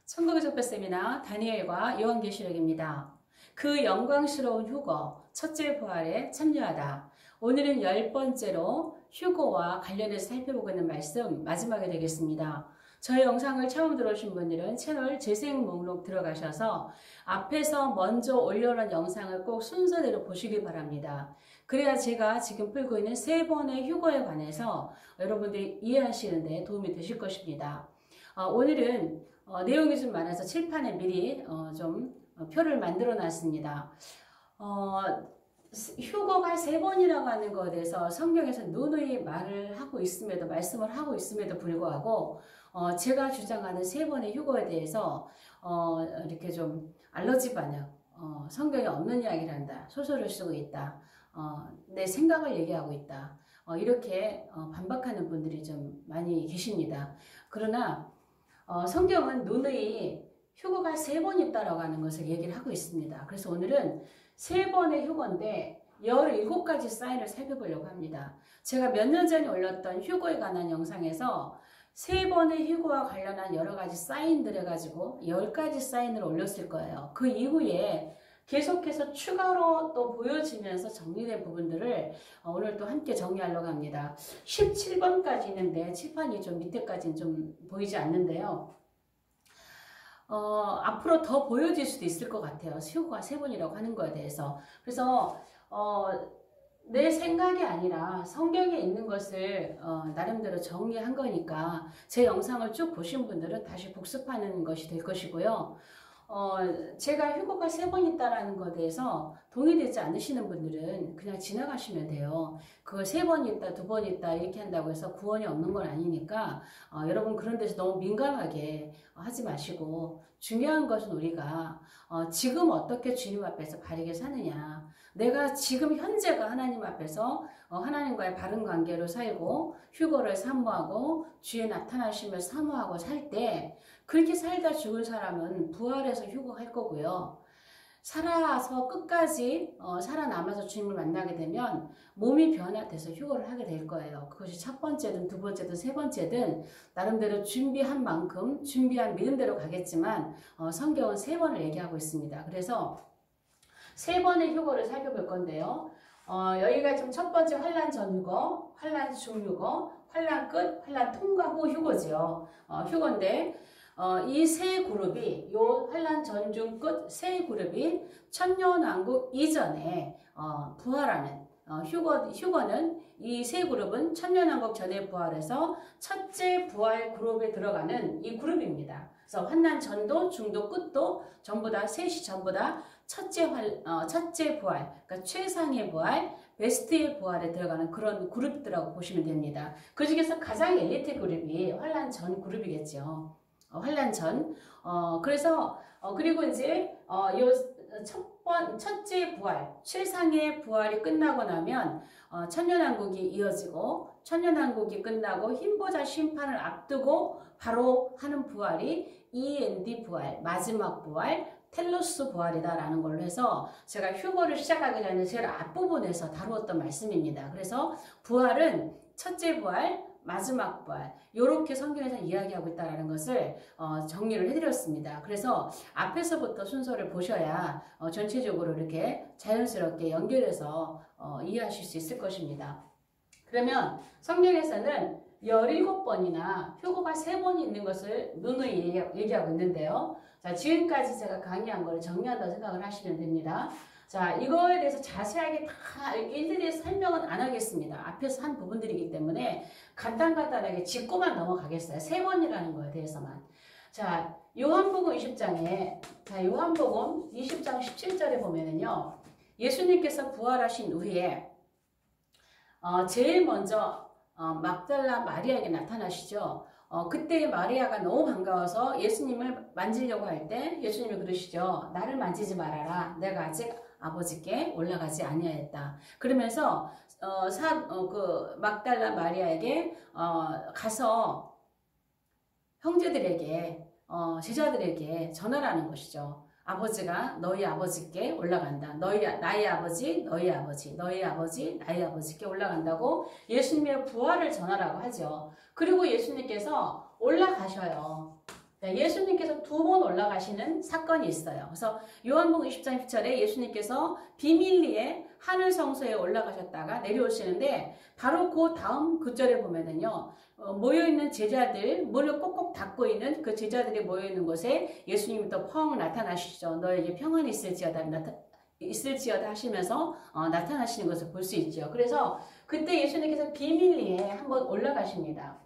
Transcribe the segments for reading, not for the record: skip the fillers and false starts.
천국의 족보 세미나 다니엘과 요한계시록입니다. 그 영광스러운 휴거, 첫째 부활에 참여하다. 오늘은 10번째로 휴거와 관련해서 살펴보고 있는 말씀 마지막에 되겠습니다. 저희 영상을 처음 들어오신 분들은 채널 재생 목록 들어가셔서 앞에서 먼저 올려놓은 영상을 꼭 순서대로 보시기 바랍니다. 그래야 제가 지금 풀고 있는 3번의 휴거에 관해서 여러분들이 이해하시는데 도움이 되실 것입니다. 오늘은 내용이 좀 많아서 칠판에 미리 좀 표를 만들어 놨습니다. 휴거가 3번이라고 하는 것에 대해서 성경에서 누누이 말씀을 하고 있음에도 불구하고 제가 주장하는 3번의 휴거에 대해서 이렇게 좀 알러지 반응, 성경에 없는 이야기를 한다, 소설을 쓰고 있다, 내 생각을 얘기하고 있다, 이렇게 반박하는 분들이 좀 많이 계십니다. 그러나 성경은 누누이 휴거가 3번 있다라고 하는 것을 얘기를 하고 있습니다. 그래서 오늘은 3번의 휴거인데 17가지 사인을 살펴보려고 합니다. 제가 몇 년 전에 올렸던 휴거에 관한 영상에서 3번의 휴거와 관련한 여러 가지 사인들 해가지고 10가지 사인을 올렸을 거예요. 그 이후에 계속해서 추가로 또 보여지면서 정리된 부분들을 오늘 또 함께 정리하려고 합니다. 17번까지 있는데 칠판이 좀 밑에까지는 좀 보이지 않는데요. 앞으로 더 보여질 수도 있을 것 같아요. 휴거가 3번이라고 하는 거에 대해서. 그래서 내 생각이 아니라 성경에 있는 것을 나름대로 정리한 거니까 제 영상을 쭉 보신 분들은 다시 복습하는 것이 될 것이고요. 제가 휴거가 3번 있다라는 것에 대해서 동의되지 않으시는 분들은 그냥 지나가시면 돼요. 그걸 3번 있다, 2번 있다 이렇게 한다고 해서 구원이 없는 건 아니니까 여러분 그런 데서 너무 민감하게 하지 마시고, 중요한 것은 우리가 지금 어떻게 주님 앞에서 바르게 사느냐, 내가 지금 현재가 하나님 앞에서 하나님과의 바른 관계로 살고 휴거를 사모하고 주의 나타나심을 사모하고 살 때, 그렇게 살다 죽은 사람은 부활해서 휴거할 거고요. 살아서 끝까지 살아남아서 주님을 만나게 되면 몸이 변화돼서 휴거를 하게 될 거예요. 그것이 첫 번째든 두 번째든 세 번째든 나름대로 준비한 만큼 준비한 믿음대로 가겠지만 성경은 3번을 얘기하고 있습니다. 그래서 3번의 휴거를 살펴볼 건데요. 여기가 지금 첫 번째 환난 전 휴거, 환난 중 휴거, 환난 끝, 환난 통과 후 휴거지요. 휴거인데 이 세 그룹이, 요 환난 전 중 끝 세 그룹이 천년왕국 이전에 부활하는 휴거는, 이 세 그룹은 천년왕국 전에 부활해서 첫째 부활 그룹에 들어가는 이 그룹입니다. 그래서 환난 전도 중도 끝도 전부 다 셋이 전부 다 첫째 부활, 그러니까 최상의 부활, 베스트의 부활에 들어가는 그런 그룹들이라고 보시면 됩니다. 그 중에서 가장 엘리트 그룹이 환난 전 그룹이겠죠. 환난 전. 그래서 그리고 이제 첫째 부활, 최상의 부활이 끝나고 나면 천년왕국이 이어지고, 천년왕국이 끝나고 흰보자 심판을 앞두고 바로 하는 부활이 END 부활, 마지막 부활, 텔로스 부활이다라는 걸로 해서 제가 휴거를 시작하기 전에 제일 앞부분에서 다루었던 말씀입니다. 그래서 부활은 첫째 부활, 마지막 부활, 이렇게 성경에서 이야기하고 있다는 것을 정리를 해드렸습니다. 그래서 앞에서부터 순서를 보셔야 전체적으로 이렇게 자연스럽게 연결해서 이해하실 수 있을 것입니다. 그러면 성경에서는 17번이나 휴거가 3번이 있는 것을 누누이 얘기하고 있는데요. 자, 지금까지 제가 강의한 거를 정리한다고 생각을 하시면 됩니다. 자, 이거에 대해서 자세하게 다 일일이 설명은 안 하겠습니다. 앞에서 한 부분들이기 때문에 간단하게 짚고만 넘어가겠어요. 3번이라는 거에 대해서만. 자, 요한복음 20장에, 요한복음 20장 17절에 보면은요, 예수님께서 부활하신 후에 제일 먼저 막달라 마리아에게 나타나시죠. 그때 마리아가 너무 반가워서 예수님을 만지려고 할 때 예수님이 그러시죠. 나를 만지지 말아라. 내가 아직 아버지께 올라가지 아니하였다. 그러면서 그 막달라 마리아에게 가서 형제들에게 제자들에게 전하라는 것이죠. 아버지가 너희 아버지께 올라간다. 나의 아버지, 너희 아버지, 너희 아버지, 나의 아버지께 올라간다고 예수님의 부활을 전하라고 하죠. 그리고 예수님께서 올라가셔요. 예수님께서 2번 올라가시는 사건이 있어요. 그래서 요한복음 20장 10절에 예수님께서 비밀리에 하늘 성소에 올라가셨다가 내려오시는데 바로 그 다음 구절에 보면은요. 모여있는 제자들, 문을 꼭꼭 닫고 있는 그 제자들이 모여있는 곳에 예수님이 또 펑 나타나시죠. 너에게 평안이 있을지어다 하시면서 나타나시는 것을 볼 수 있죠. 그래서 그때 예수님께서 비밀리에 한번 올라가십니다.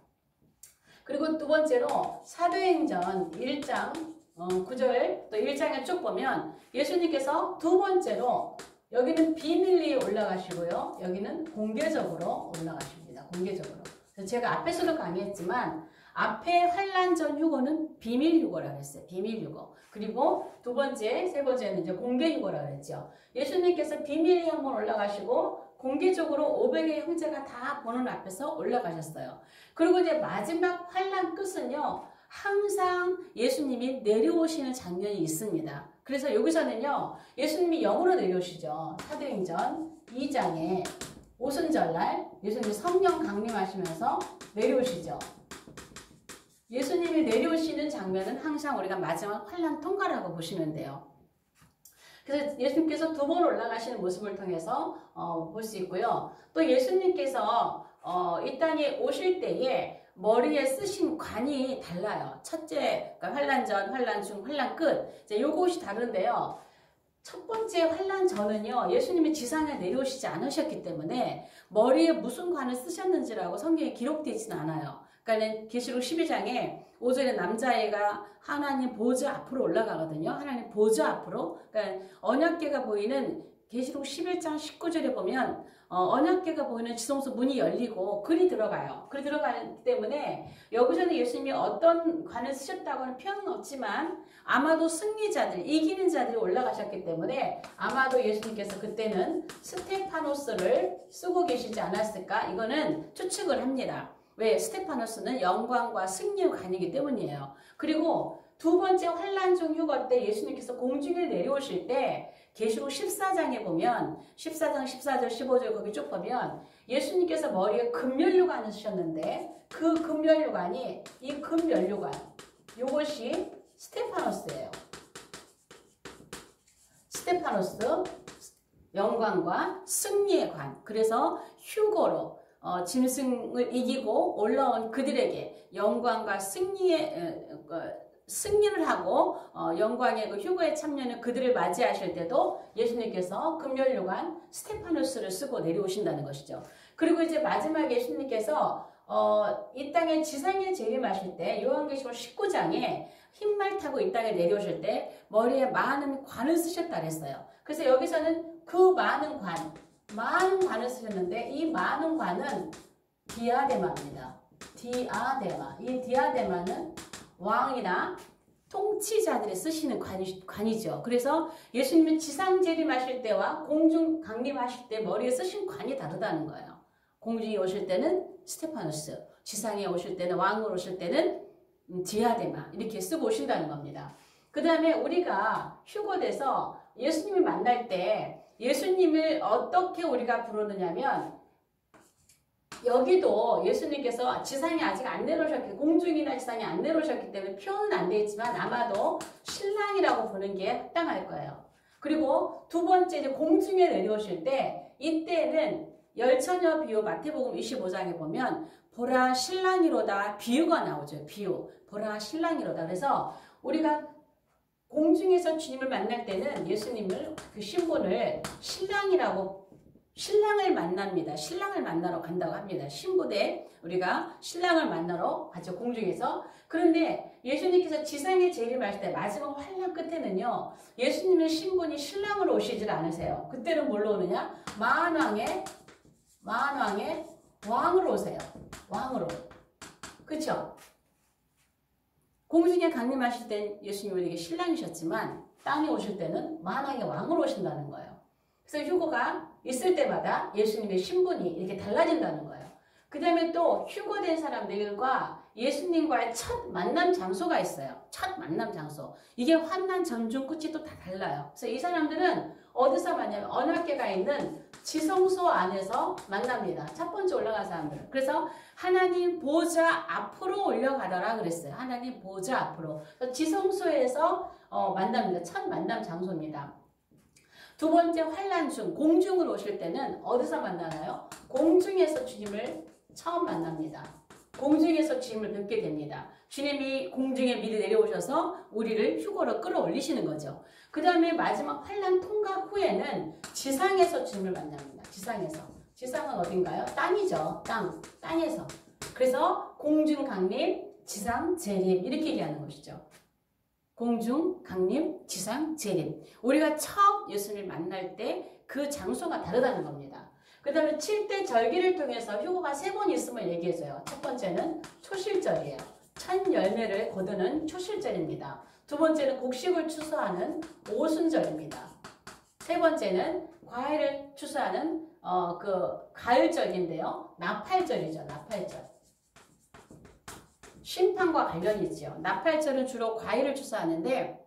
그리고 두 번째로 사도행전 1장 9절 또 1장에 쭉 보면 예수님께서 두 번째로 여기는 비밀리에 올라가시고요. 여기는 공개적으로 올라가십니다. 공개적으로. 그래서 제가 앞에서도 강의했지만 앞에 환란 전 휴거는 비밀 휴거라고 했어요. 비밀 휴거. 그리고 두 번째, 세 번째는 이제 공개 휴거라고 했죠. 예수님께서 비밀리에 한번 올라가시고 공개적으로 500의 형제가 다 보는 앞에서 올라가셨어요. 그리고 이제 마지막 환란 끝은요. 항상 예수님이 내려오시는 장면이 있습니다. 그래서 여기서는요. 예수님이 영으로 내려오시죠. 사도행전 2장에 오순절날 예수님이 성령 강림하시면서 내려오시죠. 예수님이 내려오시는 장면은 항상 우리가 마지막 환란 통과라고 보시면 돼요. 그래서 예수님께서 2번 올라가시는 모습을 통해서 볼 수 있고요. 또 예수님께서 이 땅에 오실 때에 머리에 쓰신 관이 달라요. 첫째, 그러니까 환란 전, 환란 중, 환란 끝. 이제 요것이 다른데요. 첫 번째 환란 전은요. 예수님이 지상에 내려오시지 않으셨기 때문에 머리에 무슨 관을 쓰셨는지라고 성경에 기록되어 있지는 않아요. 그러니까 계시록 12장에 5절에 남자애가 하나님 보좌 앞으로 올라가거든요. 하나님 보좌 앞으로. 그러니까 언약궤가 보이는 계시록 11장 19절에 보면 언약궤가 보이는 지성소 문이 열리고 글이 들어가요. 글이 들어가기 때문에 여기서는 예수님이 어떤 관을 쓰셨다고는 표현은 없지만 아마도 승리자들, 이기는 자들이 올라가셨기 때문에 아마도 예수님께서 그때는 스테파노스를 쓰고 계시지 않았을까? 이거는 추측을 합니다. 왜? 스테파노스는 영광과 승리의 관이기 때문이에요. 그리고 두 번째 환란 중 휴거 때 예수님께서 공중에 내려오실 때 계시록 14장에 보면 14장 14절 15절 거기 쭉 보면 예수님께서 머리에 금면류관을 쓰셨는데 그 금면류관이 이 금면류관 이것이 스테파노스예요. 스테파노스 영광과 승리의 관. 그래서 휴거로 짐승을 이기고 올라온 그들에게 영광과 승리를 하고 영광의 그 휴거에 참여하는 그들을 맞이하실 때도 예수님께서 금면류관 스테파노스를 쓰고 내려오신다는 것이죠. 그리고 이제 마지막에 예수님께서 이 땅에 지상에 재림하실 때 요한계시록 19장에 흰말 타고 이 땅에 내려오실 때 머리에 많은 관을 쓰셨다 그랬어요. 그래서 여기서는 그 많은 관을 쓰셨는데 이 많은 관은 디아데마입니다. 디아데마. 이 디아데마는 왕이나 통치자들이 쓰시는 관이죠. 그래서 예수님은 지상 재림하실 때와 공중 강림하실 때 머리에 쓰신 관이 다르다는 거예요. 공중에 오실 때는 스테파노스, 지상에 오실 때는 왕으로 오실 때는 디아데마 이렇게 쓰고 오신다는 겁니다. 그 다음에 우리가 휴거돼서 예수님을 만날 때 예수님을 어떻게 우리가 부르느냐면 여기도 예수님께서 지상에 아직 안 내려오셨기 공중이나 지상에 안 내려오셨기 때문에 표현은 안 되어 있지만 아마도 신랑이라고 부르는 게 합당할 거예요. 그리고 두 번째 이제 공중에 내려오실 때 이때는 열처녀 비유 마태복음 25장에 보면 보라 신랑이로다 비유가 나오죠. 비유. 보라 신랑이로다. 그래서 우리가 공중에서 주님을 만날 때는 예수님을 그 신분을 신랑을 만납니다. 신랑을 만나러 간다고 합니다. 신부대 우리가 신랑을 만나러 가죠. 공중에서. 그런데 예수님께서 지상에 재림하실 때 마지막 환란 끝에는요. 예수님의 신분이 신랑으로 오시질 않으세요. 그때는 뭘로 오느냐? 만왕의 왕으로 오세요. 왕으로. 그렇죠? 공중에 강림하실 땐 예수님이 우리에게 신랑이셨지만 땅에 오실 때는 만왕의 왕으로 오신다는 거예요. 그래서 휴거가 있을 때마다 예수님의 신분이 이렇게 달라진다는 거예요. 그 다음에 또 휴거된 사람들과 예수님과의 첫 만남 장소가 있어요. 첫 만남 장소. 이게 환난 전중 끝이 또 다 달라요. 그래서 이 사람들은 어디서 만나면 언약궤가 있는 지성소 안에서 만납니다. 첫 번째 올라간 사람들은. 그래서 하나님 보좌 앞으로 올려가더라 그랬어요. 하나님 보좌 앞으로. 지성소에서 만납니다. 첫 만남 장소입니다. 두 번째 환난 중, 공중으로 오실 때는 어디서 만나나요? 공중에서 주님을 처음 만납니다. 공중에서 주님을 뵙게 됩니다. 주님이 공중에 미리 내려오셔서 우리를 휴거로 끌어올리시는 거죠. 그 다음에 마지막 환난 통과 후에는 지상에서 주님을 만납니다. 지상에서. 지상은 어딘가요? 땅이죠. 땅에서. 그래서 공중 강림, 지상 재림 이렇게 얘기하는 것이죠. 공중 강림, 지상 재림. 우리가 처음 예수님을 만날 때 그 장소가 다르다는 겁니다. 그 다음에 7대 절기를 통해서 휴거가 3번 있음을 얘기해줘요. 첫 번째는 초실절이에요. 첫 열매를 거두는 초실절입니다. 두 번째는 곡식을 추수하는 오순절입니다. 세 번째는 과일을 추수하는 가을절인데요. 나팔절이죠. 나팔절. 심판과 관련이 있죠. 나팔절은 주로 과일을 추수하는데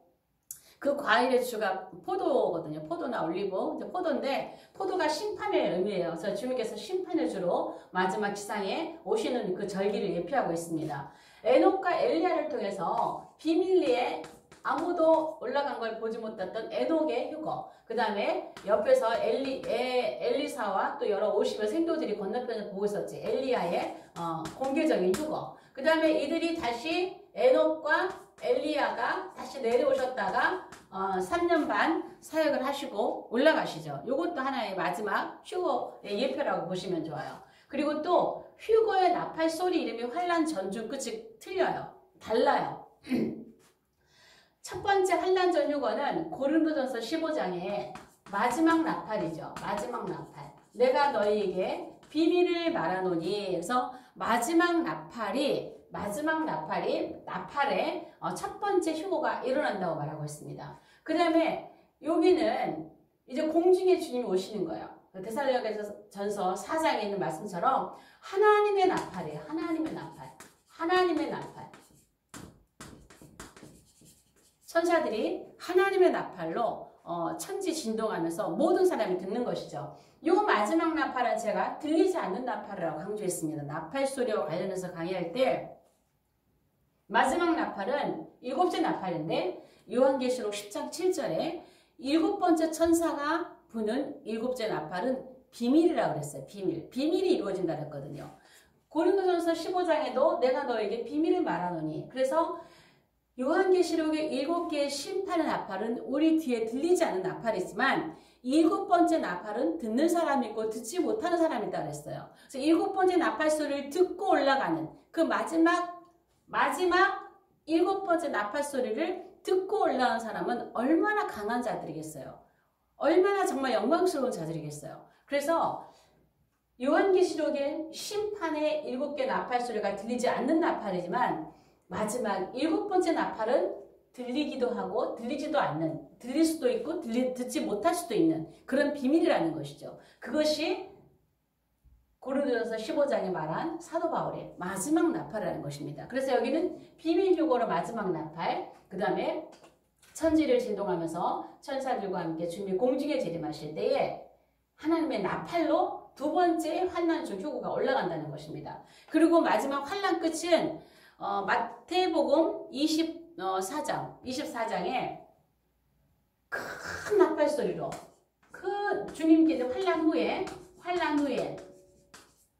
그 과일의 주가 포도거든요. 포도나 올리브, 포도인데 포도가 심판을 의미해요. 그래서 주님께서 심판을 주로 마지막 지상에 오시는 그 절기를 예표하고 있습니다. 에녹과 엘리야를 통해서 비밀리에 아무도 올라간 걸 보지 못했던 에녹의 휴거, 그 다음에 옆에서 엘리사와 또 여러 50여 생도들이 건너편에서 보고 있었지. 엘리야의 공개적인 휴거. 그 다음에 이들이 다시 에녹과 엘리야가 다시 내려오셨다가 3년 반 사역을 하시고 올라가시죠. 이것도 하나의 마지막 휴거의 예표라고 보시면 좋아요. 그리고 또 휴거의 나팔 소리 이름이 환난 전중 끝이 틀려요. 달라요. 첫 번째 환난 전 휴거는 고린도전서 15장에 마지막 나팔이죠. 마지막 나팔. 내가 너희에게 비밀을 말하노니. 그래서 마지막 나팔에 첫 번째 휴거가 일어난다고 말하고 있습니다. 그 다음에 여기는 이제 공중에 주님이 오시는 거예요. 데살로니가전서 4장에 있는 말씀처럼 하나님의 나팔이에요. 하나님의 나팔. 하나님의 나팔. 천사들이 하나님의 나팔로 천지 진동하면서 모든 사람이 듣는 것이죠. 이 마지막 나팔은 제가 들리지 않는 나팔이라고 강조했습니다. 나팔 소리와 관련해서 강의할 때 마지막 나팔은 7째 나팔인데 요한계시록 10장 7절에 7번째 천사가 부는 7째 나팔은 비밀이라고 그랬어요. 비밀이 이루어진다 그랬거든요. 고린도전서 15장에도 내가 너에게 비밀을 말하노니. 그래서 요한계시록의 7개의 심판의 나팔은 우리 뒤에 들리지 않는 나팔이지만 7번째 나팔은 듣는 사람이 있고 듣지 못하는 사람이 있다고 그랬어요. 그래서 7번째 나팔 소리를 듣고 올라가는 그 마지막 7번째 나팔 소리를 듣고 올라온 사람은 얼마나 강한 자들이겠어요. 얼마나 정말 영광스러운 자들이겠어요. 그래서 요한계시록의 심판의 7개 나팔 소리가 들리지 않는 나팔이지만 마지막 7번째 나팔은 들리기도 하고 들리지도 않는, 들릴 수도 있고 듣지 못할 수도 있는 그런 비밀이라는 것이죠. 그것이 고린도전서 15장에 말한 사도 바울의 마지막 나팔이라는 것입니다. 그래서 여기는 비밀 휴거로 마지막 나팔, 그 다음에 천지를 진동하면서 천사들과 함께 주님이 공중에 재림하실 때에 하나님의 나팔로 두 번째 환난 중 휴거가 올라간다는 것입니다. 그리고 마지막 환난 끝은 마태복음 24장에 큰 나팔 소리로 그 주님께서 환난 후에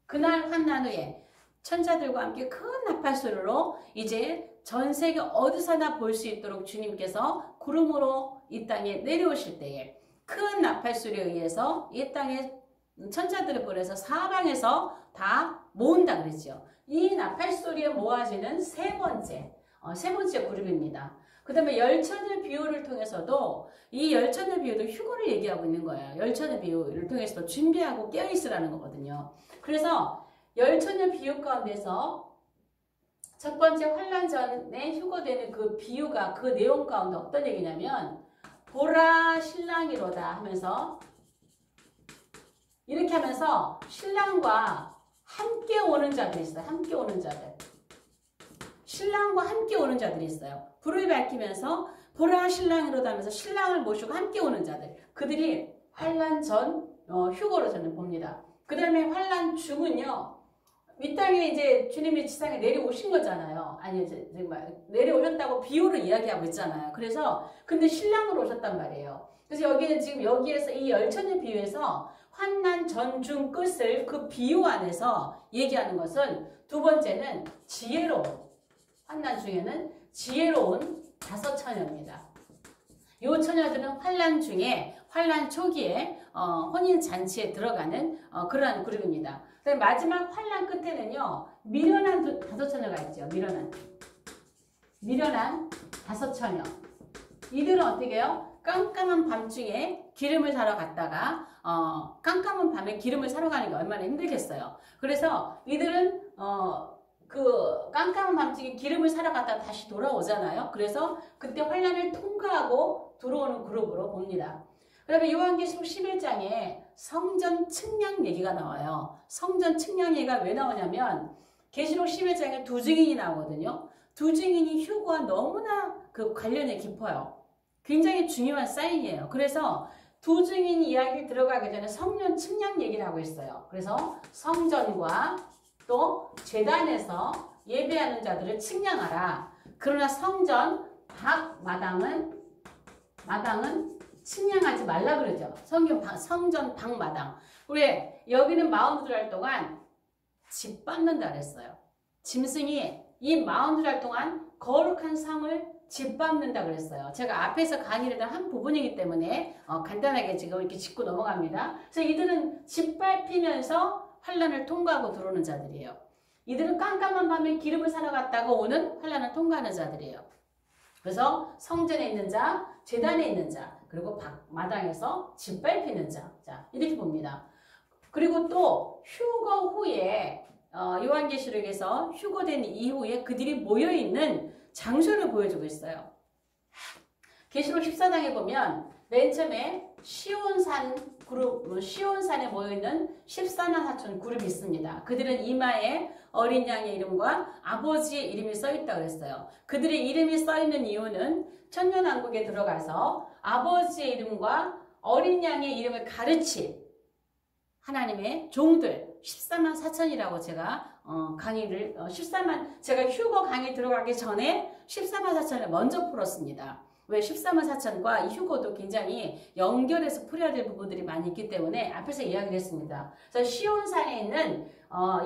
그날 환난 후에 천사들과 함께 큰 나팔 소리로 이제 전 세계 어디서나 볼 수 있도록 주님께서 구름으로 이 땅에 내려오실 때에 큰 나팔 소리에 의해서 이 땅에 천사들을 보내서 사방에서 다 모은다 그랬죠. 이 나팔 소리에 모아지는 세 번째 그룹입니다. 그 다음에 열천의 비유를 통해서도 이 열천의 비유도 휴거를 얘기하고 있는 거예요. 열천의 비유를 통해서도 준비하고 깨어있으라는 거거든요. 그래서 열천의 비유 가운데서 첫 번째 환난 전에 휴거되는 그 비유가 그 내용 가운데 어떤 얘기냐면 보라 신랑이로다 하면서 이렇게 하면서 신랑과 함께 오는 자들이 있어요. 함께 오는 자들. 신랑과 함께 오는 자들이 있어요. 불을 밝히면서 보라 신랑이로다 하면서 신랑을 모시고 함께 오는 자들. 그들이 환란 전 휴거로 저는 봅니다. 그 다음에 환란 중은요. 이 땅에 이제 주님이 지상에 내려오신 거잖아요. 아니, 내려오셨다고 비유를 이야기하고 있잖아요. 그래서, 근데 신랑으로 오셨단 말이에요. 그래서 여기는 지금 여기에서 이 열천의 비유에서 환난 전, 중, 끝을 그 비유 안에서 얘기하는 것은 두 번째는 지혜로운, 환난 중에는 지혜로운 5처녀입니다. 이 처녀들은 환난 중에, 환난 초기에 혼인잔치에 들어가는 그러한 그룹입니다. 마지막 환란 끝에는요. 미련한 5처녀가 있죠. 미련한 5처녀. 이들은 어떻게 해요? 깜깜한 밤중에 기름을 사러 갔다가 깜깜한 밤에 기름을 사러 가는 게 얼마나 힘들겠어요. 그래서 이들은 그 깜깜한 밤중에 기름을 사러 갔다가 다시 돌아오잖아요. 그래서 그때 환란을 통과하고 들어오는 그룹으로 봅니다. 그 다음에 요한계시록 11장에 성전 측량 얘기가 나와요. 성전 측량 얘기가 왜 나오냐면 계시록 11장에 두 증인이 나오거든요. 두 증인이 휴거와 너무나 그 관련이 깊어요. 굉장히 중요한 사인이에요. 그래서 두 증인 이야기 들어가기 전에 성전 측량 얘기를 하고 있어요. 그래서 성전과 또 제단에서 예배하는 자들을 측량하라. 그러나 성전 밖 마당은 측량하지 말라 그러죠. 성전 방마당. 왜? 여기는 42달 동안 집 밟는다 그랬어요. 짐승이 이 42달 동안 거룩한 성을 집 밟는다 그랬어요. 제가 앞에서 강의를 한 부분이기 때문에 간단하게 지금 이렇게 짚고 넘어갑니다. 그래서 이들은 집 밟히면서 환란을 통과하고 들어오는 자들이에요. 이들은 깜깜한 밤에 기름을 사러 갔다가 오는 환란을 통과하는 자들이에요. 그래서 성전에 있는 자, 제단에 있는 자, 그리고 마당에서 짓밟히는 자, 이렇게 봅니다. 그리고 또 휴거 후에 요한계시록에서 휴거된 이후에 그들이 모여있는 장소를 보여주고 있어요. 계시록 14장에 보면 맨 처음에 시온산에 모여있는 14만 4천 그룹이 있습니다. 그들은 이마에 어린 양의 이름과 아버지의 이름이 써있다고 그랬어요. 그들의 이름이 써있는 이유는 천년왕국에 들어가서 아버지의 이름과 어린 양의 이름을 가르친 하나님의 종들 14만 4천이라고 제가 강의를 제가 휴거 강의 들어가기 전에 14만 4천을 먼저 풀었습니다. 왜 14만 4천과 이 휴거도 굉장히 연결해서 풀어야 될 부분들이 많이 있기 때문에 앞에서 이야기를 했습니다. 그래서 시온산에 있는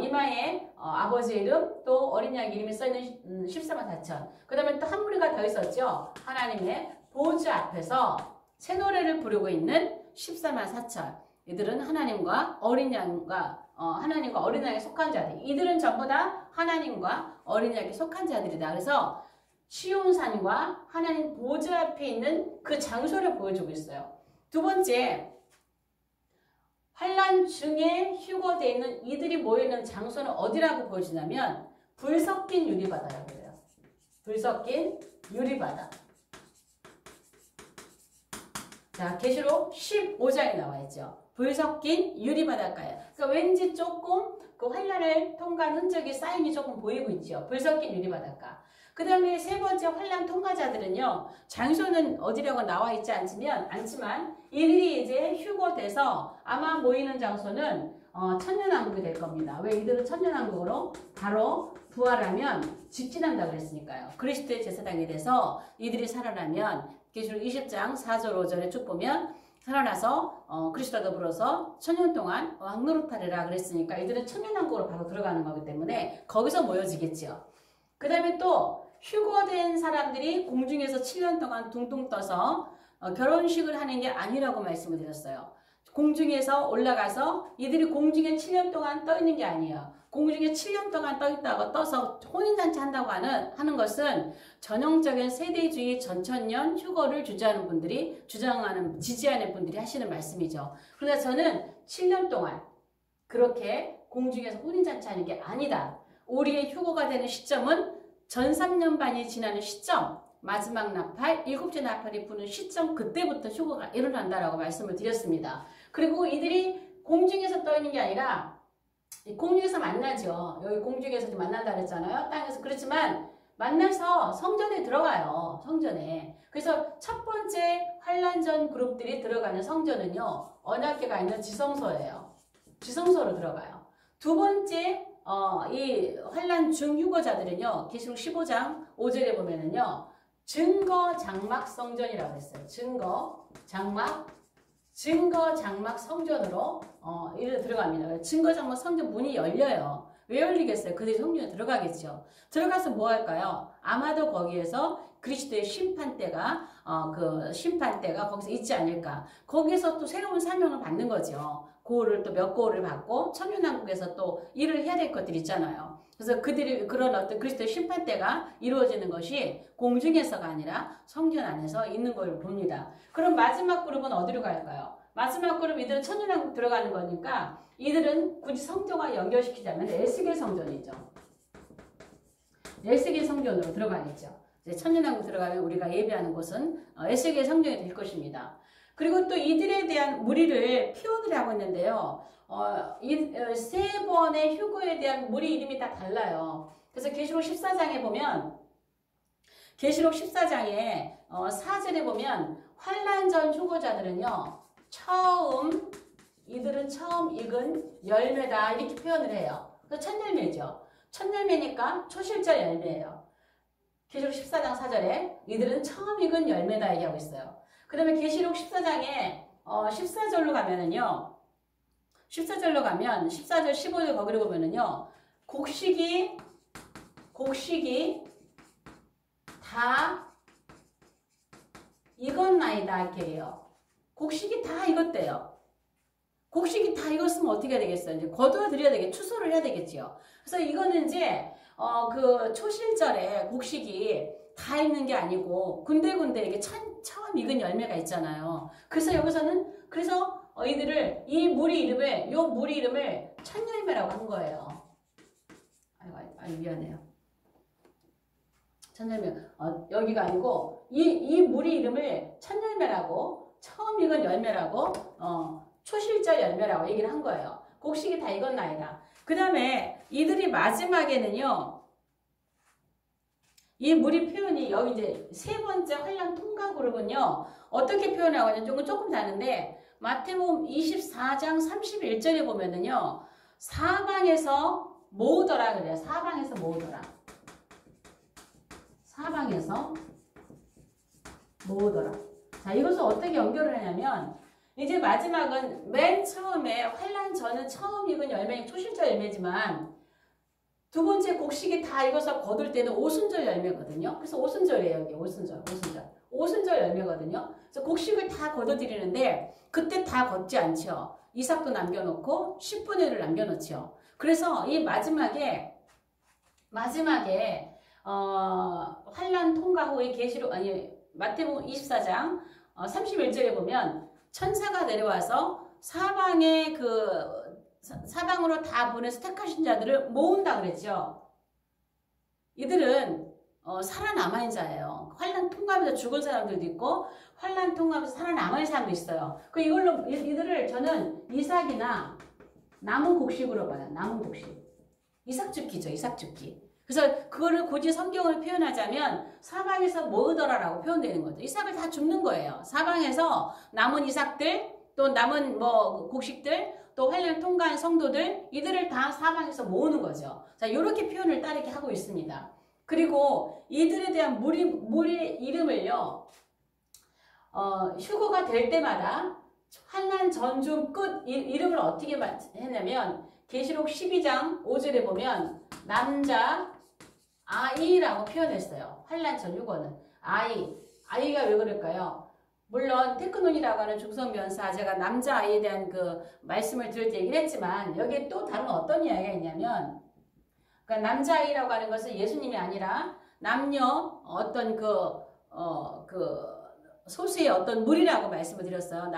이마에 아버지의 이름 또 어린 양 이름이 써있는 14만 4천. 그 다음에 또 한 무리가 더 있었죠. 하나님의 보좌 앞에서 새 노래를 부르고 있는 14만 4천. 이들은 하나님과 어린 양과 어린 양에 속한 자들. 이들은 전부 다 하나님과 어린 양에 속한 자들이다. 그래서 시온산과 하나님 보좌 앞에 있는 그 장소를 보여주고 있어요. 두 번째, 환란 중에 휴거되어 있는 이들이 모여있는 장소는 어디라고 보여주냐면 불 섞인 유리바다라고 해요. 불 섞인 유리바다. 자, 계시록 15장에 나와 있죠. 불 섞인 유리바닷가에. 그러니까 왠지 조금 그 환란을 통과한 흔적이 사인이 조금 보이고 있죠. 불 섞인 유리바닷가. 그 다음에 세 번째 환란 통과자들은요. 장소는 어디라고 나와 있지 않지만 이들이 이제 휴거돼서 아마 모이는 장소는 천년왕국이 될 겁니다. 왜? 이들은 천년왕국으로 바로 부활하면 직진한다 그랬으니까요. 그리스도의 제사장이 돼서 이들이 살아나면 계시록 20장 4절 5절에 쭉 보면 살아나서 그리스도와 더불어서 천년 동안 왕노릇하리라 그랬으니까 이들은 천년왕국으로 바로 들어가는 거기 때문에 거기서 모여지겠죠. 그 다음에 또 휴거된 사람들이 공중에서 7년 동안 둥둥 떠서 결혼식을 하는 게 아니라고 말씀을 드렸어요. 공중에서 올라가서 이들이 공중에 7년 동안 떠 있는 게 아니에요. 공중에 7년 동안 떠서 혼인잔치 한다고 하는 것은 전형적인 세대주의 전천년 휴거를 지지하는 분들이 하시는 말씀이죠. 그러나 저는 7년 동안 그렇게 공중에서 혼인잔치 하는 게 아니다. 우리의 휴거가 되는 시점은 전 3년반이 지나는 시점, 마지막 나팔, 7째 나팔이 부는 시점, 그때부터 휴거가 일어난다라고 말씀을 드렸습니다. 그리고 이들이 공중에서 떠 있는 게 아니라 공중에서 만나죠. 여기 공중에서 만난다 그랬잖아요. 땅에서. 그렇지만 만나서 성전에 들어가요. 성전에. 그래서 첫 번째 환란전 그룹들이 들어가는 성전은요. 언약궤가 있는 지성소예요. 지성소로 들어가요. 두 번째 이 환란 중휴거자들은요. 계시록 15장 5절에 보면은요. 증거 장막 성전이라고 했어요. 증거 장막 성전으로 이를 들어갑니다. 증거 장막 성전 문이 열려요. 왜 열리겠어요? 그들이 성전에 들어가겠죠. 들어가서 뭐 할까요? 아마도 거기에서 그리스도의 심판대가 그 심판대가 거기서 있지 않을까. 거기서 또 새로운 사명을 받는 거죠. 고을을 또 몇 고을을 받고 천년왕국에서 또 일을 해야 될 것들이 있잖아요. 그래서 그들이 그런 어떤 그리스도의 심판대가 이루어지는 것이 공중에서가 아니라 성전 안에서 있는 걸 봅니다. 그럼 마지막 그룹은 어디로 갈까요? 마지막 그룹 이들은 천년왕국 들어가는 거니까 이들은 굳이 성전과 연결시키자면 에스겔 성전이죠. 에스겔 성전으로 들어가겠죠. 이제 천년왕국 들어가면 우리가 예배하는 곳은 에스겔 성전이 될 것입니다. 그리고 또 이들에 대한 무리를 표현을 하고 있는데요. 이 세 번의 휴거에 대한 무리 이름이 다 달라요. 그래서 계시록 14장에 보면 계시록 14장에 4절에 보면 환란전 휴거자들은요. 이들은 처음 익은 열매다 이렇게 표현을 해요. 그래서 첫 열매죠. 첫 열매니까 초실절 열매예요. 계시록 14장 4절에 이들은 처음 익은 열매다 얘기하고 있어요. 그 다음에 계시록 14장에 14절로 가면은요. 14절로 가면 14절 15절 거기를 보면은요. 곡식이 다 익었나이다 이렇게 해요. 곡식이 다 익었대요. 곡식이 다 익었으면 어떻게 해야 되겠어요? 이제 거두어 드려야 되겠죠. 추수를 해야 되겠지요. 그래서 이거는 이제 그 초실절에 곡식이 다 익는 게 아니고 군데군데 이게 처음 익은 열매가 있잖아요. 그래서 여기서는 이들을 이 무리 이름을 첫 열매라고 한 거예요. 아이고 미안해요. 첫 열매 여기가 아니고 이 무리 이름을 첫 열매라고 처음 익은 열매라고 초실절 열매라고 얘기를 한 거예요. 곡식이 다 익었나이다. 그 다음에 이들이 마지막에는요. 이 무리 표현이 여기 이제 세 번째 환란 통과 그룹은요. 어떻게 표현하고 있는지 조금 다른데 마태복음 24장 31절에 보면은요. 사방에서 모으더라 그래요. 사방에서 모으더라. 사방에서 모으더라. 자, 이것을 어떻게 연결을 하냐면 이제 마지막은 맨 처음에 환란 전은 처음 익은 열매, 초실절 열매지만 두 번째 곡식이 다 익어서 거둘 때는 오순절 열매거든요. 그래서 오순절이에요. 여기 오순절 열매거든요. 그래서 곡식을 다 거둬들이는데 그때 다 걷지 않죠. 이삭도 남겨놓고 10분의 1을 남겨놓죠. 그래서 이 마지막에 환란 통과 후에 마태복음 24장 31절에 보면 천사가 내려와서 사방으로 다 보내서 택하신 자들을 모은다 그랬죠. 이들은 살아남아있는 자예요. 환란 통과하면서 죽은 사람들도 있고 환란 통과하면서 살아남아있는 사람도 있어요. 이걸로 이들을 저는 이삭이나 남은 곡식으로 봐요. 남은 곡식. 이삭죽기죠. 이삭죽기. 그래서 그거를 굳이 성경을 표현하자면 사방에서 모으더라라고 표현되는 거죠. 이삭을 다 줍는 거예요. 사방에서 남은 이삭들 또 남은 곡식들 또 환란 통과한 성도들 이들을 다 사방에서 모으는 거죠. 자, 이렇게 표현을 따르게 하고 있습니다. 그리고 이들에 대한 무리 이름을요. 휴거가 될 때마다 환란 전중 끝 이름을 어떻게 했냐면 계시록 12장 5절에 보면 남자 아이라고 표현했어요. 환란 전 휴거는 아이가 왜 그럴까요? 물론 테크논이라고 하는 중성변사 제가 남자아이에 대한 그 말씀을 들을 때 얘기를 했지만 여기에 또 다른 어떤 이야기가 있냐면 그러니까 남자아이라고 하는 것은 예수님이 아니라 남녀 어떤 소수의 어떤 무리라고 말씀을 드렸어요.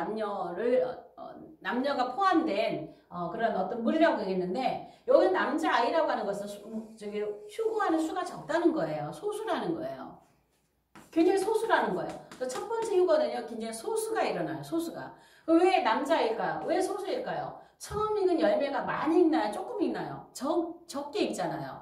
남녀가 포함된 그런 어떤 무리라고 얘기했는데 여기 남자아이라고 하는 것은 휴거하는 수가 적다는 거예요. 소수라는 거예요. 굉장히 소수라는 거예요. 첫 번째 휴거는요, 굉장히 소수가 일어나요. 소수가. 왜 남자일까요? 왜 소수일까요? 처음 익은 열매가 많이 익나요? 조금 익나요? 적게 익잖아요.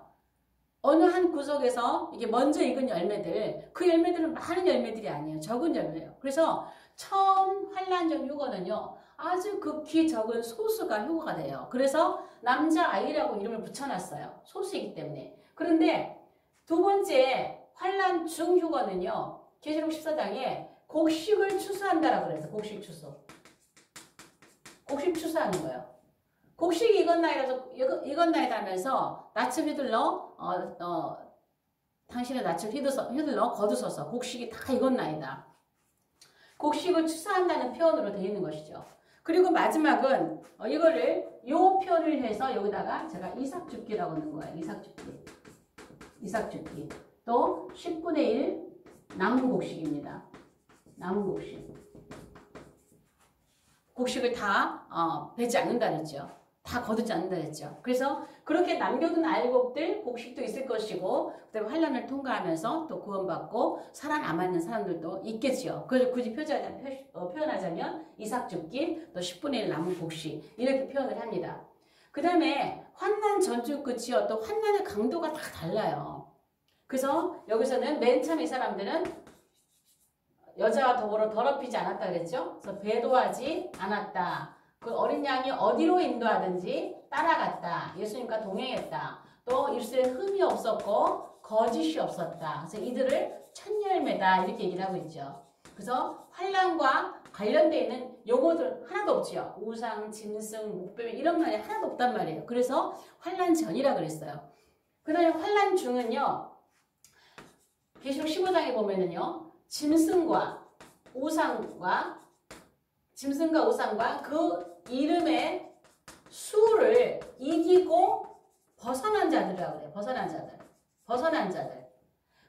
어느 한 구석에서 이게 먼저 익은 열매들, 그 열매들은 많은 열매들이 아니에요. 적은 열매예요. 그래서 처음 환란전 휴거는요, 아주 극히 적은 소수가 휴거가 돼요. 그래서 남자아이라고 이름을 붙여놨어요. 소수이기 때문에. 그런데 두 번째 환란 중휴거는요, 계시록 14장에 곡식을 추수한다라고 그래서 곡식 추수. 곡식 추수하는 거예요. 곡식이 익은 나이다 하면서 낯을 휘둘러 당신의 낯을 휘둘러 거두소서. 곡식이 다 익은 나이다. 곡식을 추수한다는 표현으로 되어 있는 것이죠. 그리고 마지막은 요 표현을 해서 여기다가 제가 이삭죽기라고 하는 거예요. 이삭죽기. 또 10분의 1 남은 곡식입니다. 남은 곡식. 곡식을 다 베지 않는다 그랬죠. 다 거두지 않는다 그랬죠. 그래서 그렇게 남겨둔 알곡들 곡식도 있을 것이고, 그다음에 환란을 통과하면서 또 구원받고 살아남았는 사람들도 있겠지요. 그걸 굳이 표현하자면 이삭죽기, 또 10분의 1 남은 곡식, 이렇게 표현을 합니다. 그 다음에 환난 전주 끝이요, 또 환난의 강도가 다 달라요. 그래서 여기서는 맨 처음 이 사람들은 여자와 더불어 더럽히지 않았다 그랬죠. 그래서 배도하지 않았다. 그 어린 양이 어디로 인도하든지 따라갔다. 예수님과 동행했다. 또 입술에 흠이 없었고 거짓이 없었다. 그래서 이들을 첫 열매다 이렇게 얘기를 하고 있죠. 그래서 환란과 관련되어 있는 용어들 하나도 없지요. 우상, 짐승, 목뱀 이런 말이 하나도 없단 말이에요. 그래서 환란 전이라 그랬어요. 그 다음에 환란 중은요, 계시록 15장에 보면은요, 짐승과 우상과 그 이름의 수를 이기고 벗어난 자들이라고 그래요. 벗어난 자들.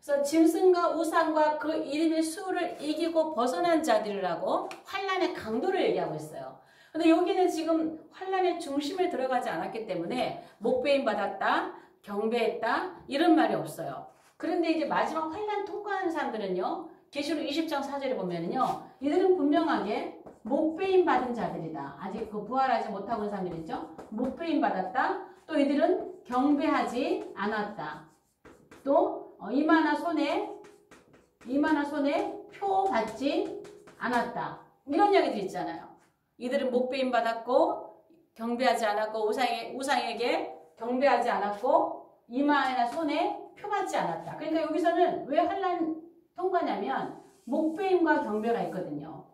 그래서 짐승과 우상과 그 이름의 수를 이기고 벗어난 자들이라고 환란의 강도를 얘기하고 있어요. 근데 여기는 지금 환란의 중심에 들어가지 않았기 때문에 목배임 받았다, 경배했다 이런 말이 없어요. 그런데 이제 마지막 환란 통과하는 사람들은요, 계시록 20장 4절에 보면은요, 이들은 분명하게 목배임 받은 자들이다. 아직 그 부활하지 못하고 있는 사람들 있죠? 목배임 받았다. 또 이들은 경배하지 않았다. 또 이마나 손에 표 받지 않았다. 이런 이야기들 있잖아요. 이들은 목배임 받았고 경배하지 않았고 우상에게 경배하지 않았고 이마나 손에 표 받지 않았다. 그러니까 여기서는 왜 환란 통과냐면 목배임과 경배가 있거든요.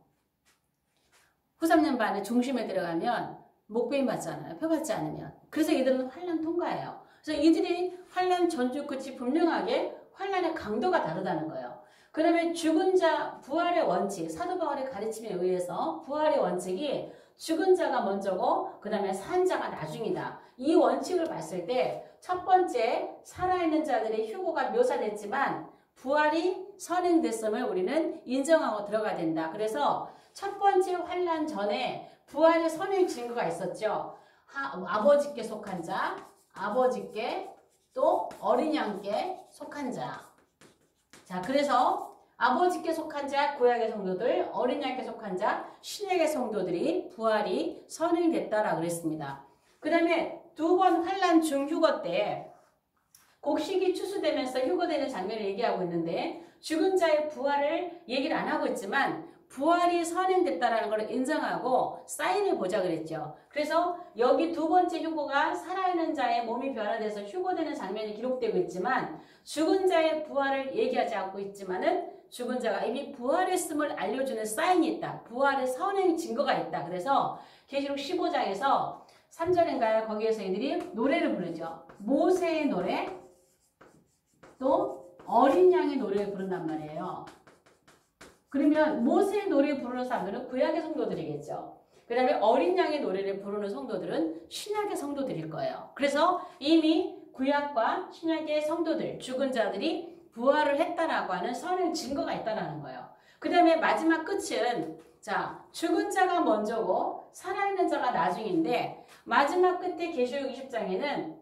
후 3년 반에 중심에 들어가면 목배임 받잖아요. 표 받지 않으면. 그래서 이들은 환란 통과예요. 그래서 이들이 환란 전주 끝이 분명하게 환란의 강도가 다르다는 거예요. 그 다음에 죽은 자 부활의 원칙, 사도 바울의 가르침에 의해서 부활의 원칙이 죽은 자가 먼저고 그 다음에 산 자가 나중이다. 이 원칙을 봤을 때 첫 번째 살아있는 자들의 휴고가 묘사됐지만 부활이 선행됐음을 우리는 인정하고 들어가야 된다. 그래서 첫 번째 환란 전에 부활의 선행 증거가 있었죠. 아버지께 속한 자, 아버지께 또 어린 양께 속한 자. 자, 그래서 아버지께 속한 자, 구약의 성도들, 어린 양께 속한 자, 신약의 성도들이 부활이 선행됐다라고 그랬습니다. 그 다음에 두 번 환란 중휴거 때 곡식이 추수되면서 휴거되는 장면을 얘기하고 있는데 죽은 자의 부활을 얘기를 안 하고 있지만 부활이 선행됐다라는 걸 인정하고 사인을 보자 그랬죠. 그래서 여기 두 번째 휴거가 살아있는 자의 몸이 변화돼서 휴거되는 장면이 기록되고 있지만 죽은 자의 부활을 얘기하지 않고 있지만은 죽은 자가 이미 부활했음을 알려주는 사인이 있다. 부활의 선행 증거가 있다. 그래서 계시록 15장에서 3절인가요? 거기에서 이들이 노래를 부르죠. 모세의 노래, 또 어린 양의 노래를 부른단 말이에요. 그러면 모세의 노래 부르는 사람들은 구약의 성도들이겠죠. 그 다음에 어린 양의 노래를 부르는 성도들은 신약의 성도들일 거예요. 그래서 이미 구약과 신약의 성도들, 죽은 자들이 부활을 했다라고 하는 선행 증거가 있다라는 거예요. 그 다음에 마지막 끝은 자, 죽은 자가 먼저고 살아있는 자가 나중인데 마지막 끝에 계시록 20장에는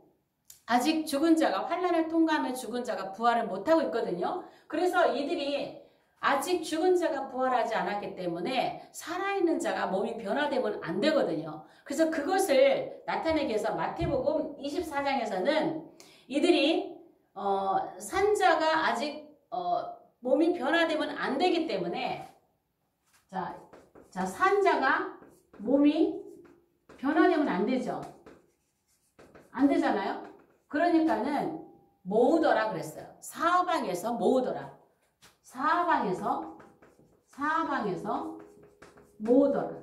아직 죽은 자가 환란을 통과하면 죽은 자가 부활을 못하고 있거든요. 그래서 이들이 아직 죽은 자가 부활하지 않았기 때문에 살아있는 자가 몸이 변화되면 안 되거든요. 그래서 그것을 나타내기 위해서 마태복음 24장에서는 이들이 산자가 아직 몸이 변화되면 안 되기 때문에 자 산자가 몸이 변화되면 안 되죠. 안 되잖아요. 그러니까는 모으더라 그랬어요. 사방에서 모으더라. 사방에서 모으더라.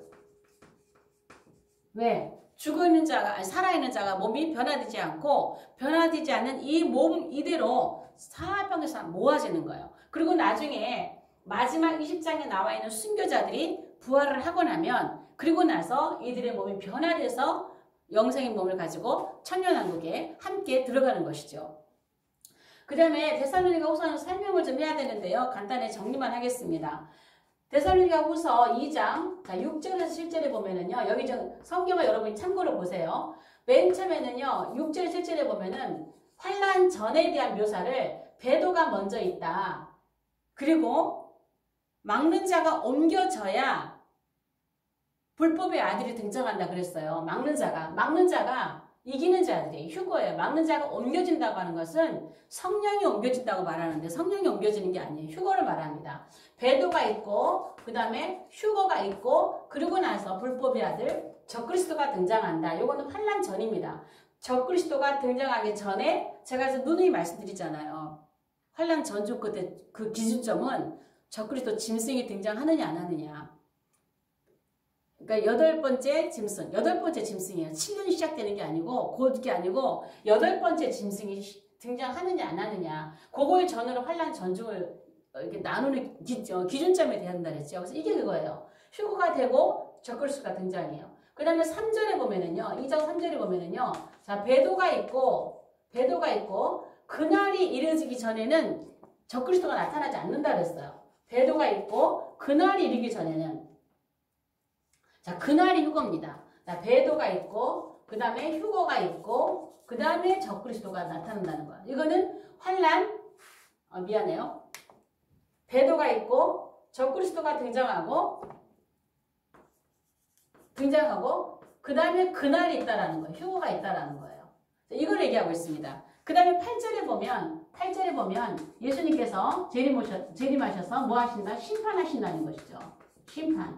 왜? 죽어있는 자가, 아니 살아있는 자가 몸이 변화되지 않고 변화되지 않는 이 몸 이대로 사방에서 모아지는 거예요. 그리고 나중에 마지막 20장에 나와 있는 순교자들이 부활을 하고 나면 그리고 나서 이들의 몸이 변화돼서 영생의 몸을 가지고 천년왕국에 함께 들어가는 것이죠. 그 다음에 데살로니가 후서는 설명을 좀 해야 되는데요. 간단히 정리만 하겠습니다. 데살로니가 후서 2장 6절에서 7절에 보면은요. 여기 좀 성경을 여러분이 참고로 보세요. 맨 처음에는요. 6절 7절에 보면은 환난 전에 대한 묘사를 배도가 먼저 있다. 그리고 막는 자가 옮겨져야 불법의 아들이 등장한다 그랬어요. 막는 자가 이기는 자들이 휴거예요. 막는 자가 옮겨진다고 하는 것은 성령이 옮겨진다고 말하는데 성령이 옮겨지는 게 아니에요. 휴거를 말합니다. 배도가 있고 그 다음에 휴거가 있고 그리고 나서 불법의 아들 적그리스도가 등장한다. 이거는 환난 전입니다. 적그리스도가 등장하기 전에 제가 누누이 말씀드리잖아요. 환난 전주 끝에 그 기준점은 적그리스도 짐승이 등장하느냐 안 하느냐. 그러니까 여덟 번째 짐승이에요. 7년이 시작되는 게 아니고 곧게 아니고 여덟 번째 짐승이 등장하느냐 안 하느냐. 그거의 전으로 환난 전중을 이렇게 나누는 기준점에 대한다 그랬죠. 그래서 이게 그거예요. 휴거가 되고 적그리스도가 등장해요. 그 다음에 3절에 보면은요. 2장 3절에 보면은요. 자, 배도가 있고 그날이 이르기 전에는 적그리스도가 나타나지 않는다 그랬어요. 배도가 있고 그날이 이르기 전에는 자, 그날이 휴거입니다. 자, 배도가 있고 그 다음에 휴거가 있고 그 다음에 적그리스도가 나타난다는 거야. 이거는 환난 미안해요. 배도가 있고 적그리스도가 등장하고 그 다음에 그날이 있다라는 거예요. 휴거가 있다라는 거예요. 이걸 얘기하고 있습니다. 그 다음에 8절에 보면 예수님께서 재림하셔서 뭐 하신다? 심판하신다는 것이죠. 심판.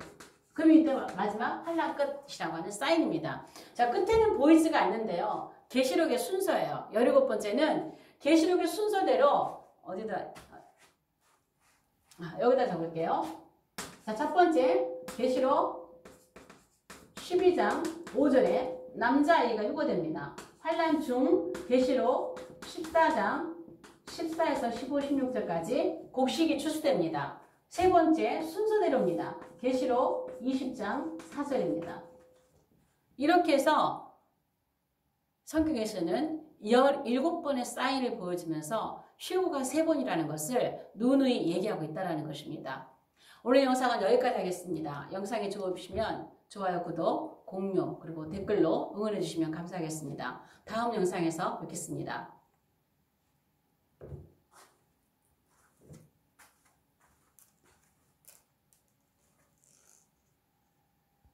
그럼 이때 마지막 환난 끝이라고 하는 사인입니다. 자, 끝에는 보이지가 않는데요. 계시록의 순서예요. 17번째는 계시록의 순서대로 어디다 여기다 적을게요. 자, 첫 번째 계시록 12장 5절에 남자아이가 휴거됩니다. 환난 중 계시록 14장 14에서 15, 16절까지 곡식이 추수됩니다. 세 번째 순서대로입니다. 계시록 20장 4절입니다. 이렇게 해서 성경에서는 17번의 사인을 보여주면서 휴거가 3번이라는 것을 누누이 얘기하고 있다는 것입니다. 오늘 영상은 여기까지 하겠습니다. 영상이 좋으시면 좋아요, 구독, 공유, 그리고 댓글로 응원해 주시면 감사하겠습니다. 다음 영상에서 뵙겠습니다.